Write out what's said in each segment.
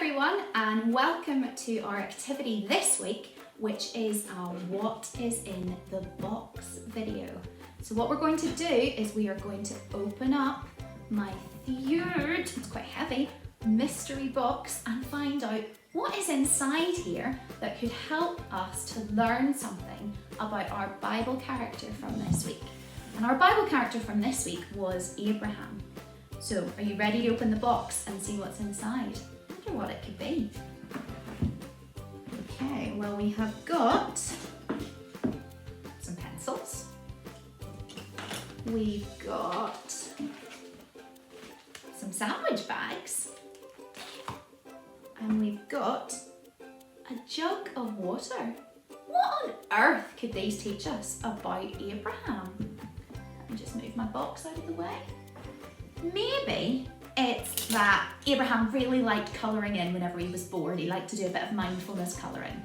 everyone, and welcome to our activity this week, which is our What is in the Box video. So what we're going to do is we are going to open up my third, it's quite heavy, mystery box and find out what is inside here that could help us to learn something about our Bible character from this week. And our Bible character from this week was Abraham. So are you ready to open the box and see what's inside? I wonder what it could be. Okay, well we have got some pencils. We've got some sandwich bags. And we've got a jug of water. What on earth could these teach us about Abraham? Let me just move my box out of the way. Maybe it's that Abraham really liked colouring in whenever he was bored. He liked to do a bit of mindfulness colouring.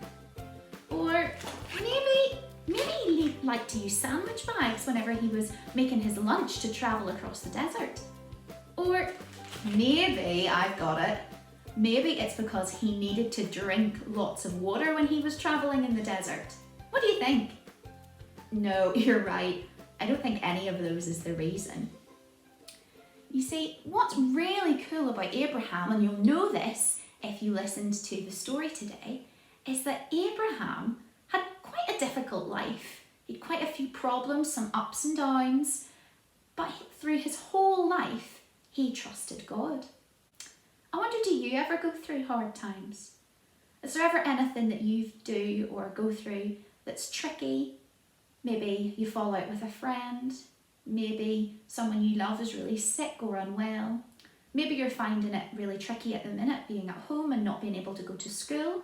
Or maybe he liked to use sandwich bags whenever he was making his lunch to travel across the desert. Or maybe, I've got it, maybe it's because he needed to drink lots of water when he was travelling in the desert. What do you think? No, you're right. I don't think any of those is the reason. You see, what's really cool about Abraham, and you'll know this if you listened to the story today, is that Abraham had quite a difficult life. He had quite a few problems, some ups and downs, but through his whole life, he trusted God. I wonder, do you ever go through hard times? Is there ever anything that you do or go through that's tricky? Maybe you fall out with a friend. Maybe someone you love is really sick or unwell. Maybe you're finding it really tricky at the minute being at home and not being able to go to school.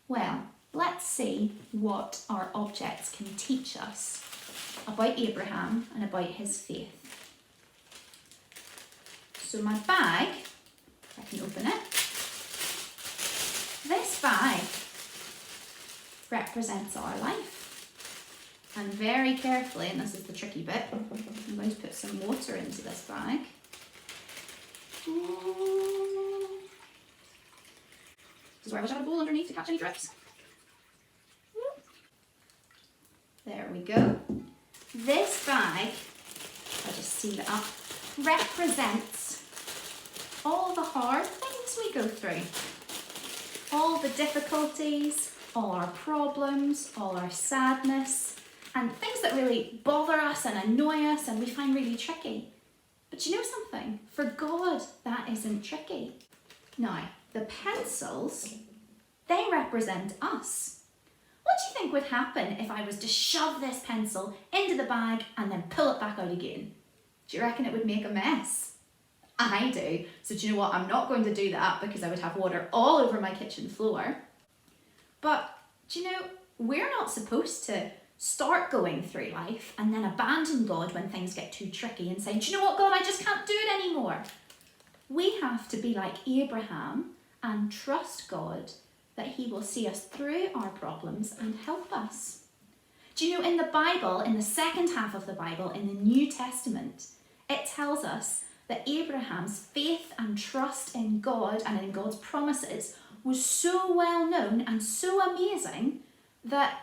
Well, let's see what our objects can teach us about Abraham and about his faith. So my bag, if I can open it. This bag represents our life. And very carefully, and this is the tricky bit, I'm going to put some water into this bag. This is where I wish I had a bowl underneath to catch any drips. There we go. This bag, I'll just seal it up, represents all the hard things we go through. All the difficulties, all our problems, all our sadness, and things that really bother us and annoy us and we find really tricky. But you know something? For God, that isn't tricky. Now, the pencils, they represent us. What do you think would happen if I was to shove this pencil into the bag and then pull it back out again? Do you reckon it would make a mess? I do. So do you know what? I'm not going to do that because I would have water all over my kitchen floor. But do you know, we're not supposed to start going through life and then abandon God when things get too tricky and say, do you know what, God, I just can't do it anymore. We have to be like Abraham and trust God that he will see us through our problems and help us. Do you know, in the Bible, in the second half of the Bible, in the New Testament, it tells us that Abraham's faith and trust in God and in God's promises was so well known and so amazing that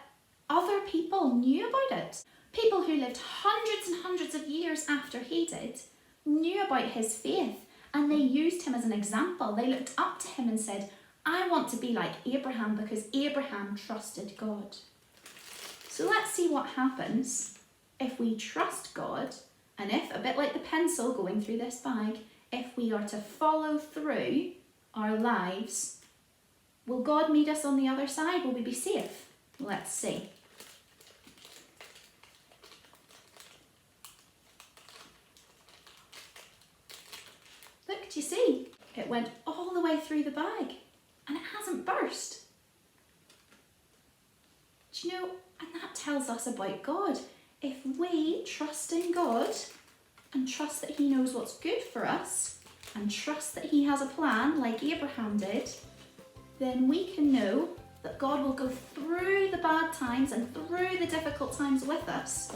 other people knew about it. People who lived hundreds and hundreds of years after he did knew about his faith and they used him as an example. They looked up to him and said, I want to be like Abraham because Abraham trusted God. So let's see what happens if we trust God and if, a bit like the pencil going through this bag, if we are to follow through our lives, will God meet us on the other side? Will we be safe? Let's see. Look, do you see? It went all the way through the bag and it hasn't burst. Do you know, and that tells us about God. If we trust in God and trust that he knows what's good for us and trust that he has a plan like Abraham did, then we can know that God will go through the bad times and through the difficult times with us,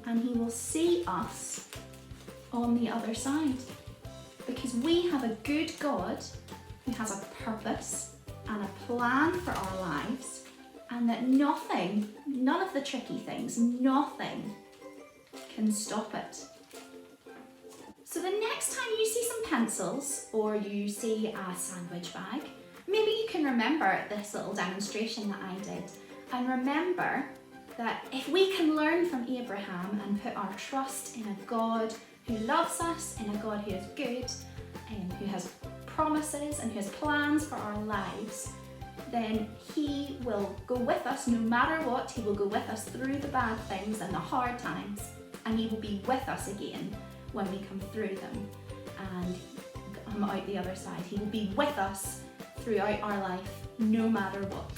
and he will see us on the other side. Because we have a good God who has a purpose and a plan for our lives, and that nothing, none of the tricky things, nothing can stop it. So the next time you see some pencils or you see a sandwich bag, maybe you can remember this little demonstration that I did, and remember that if we can learn from Abraham and put our trust in a God who loves us, in a God who is good, and who has promises and who has plans for our lives, then He will go with us no matter what. He will go with us through the bad things and the hard times, and He will be with us again when we come through them and come out the other side. He will be with us throughout our life no matter what.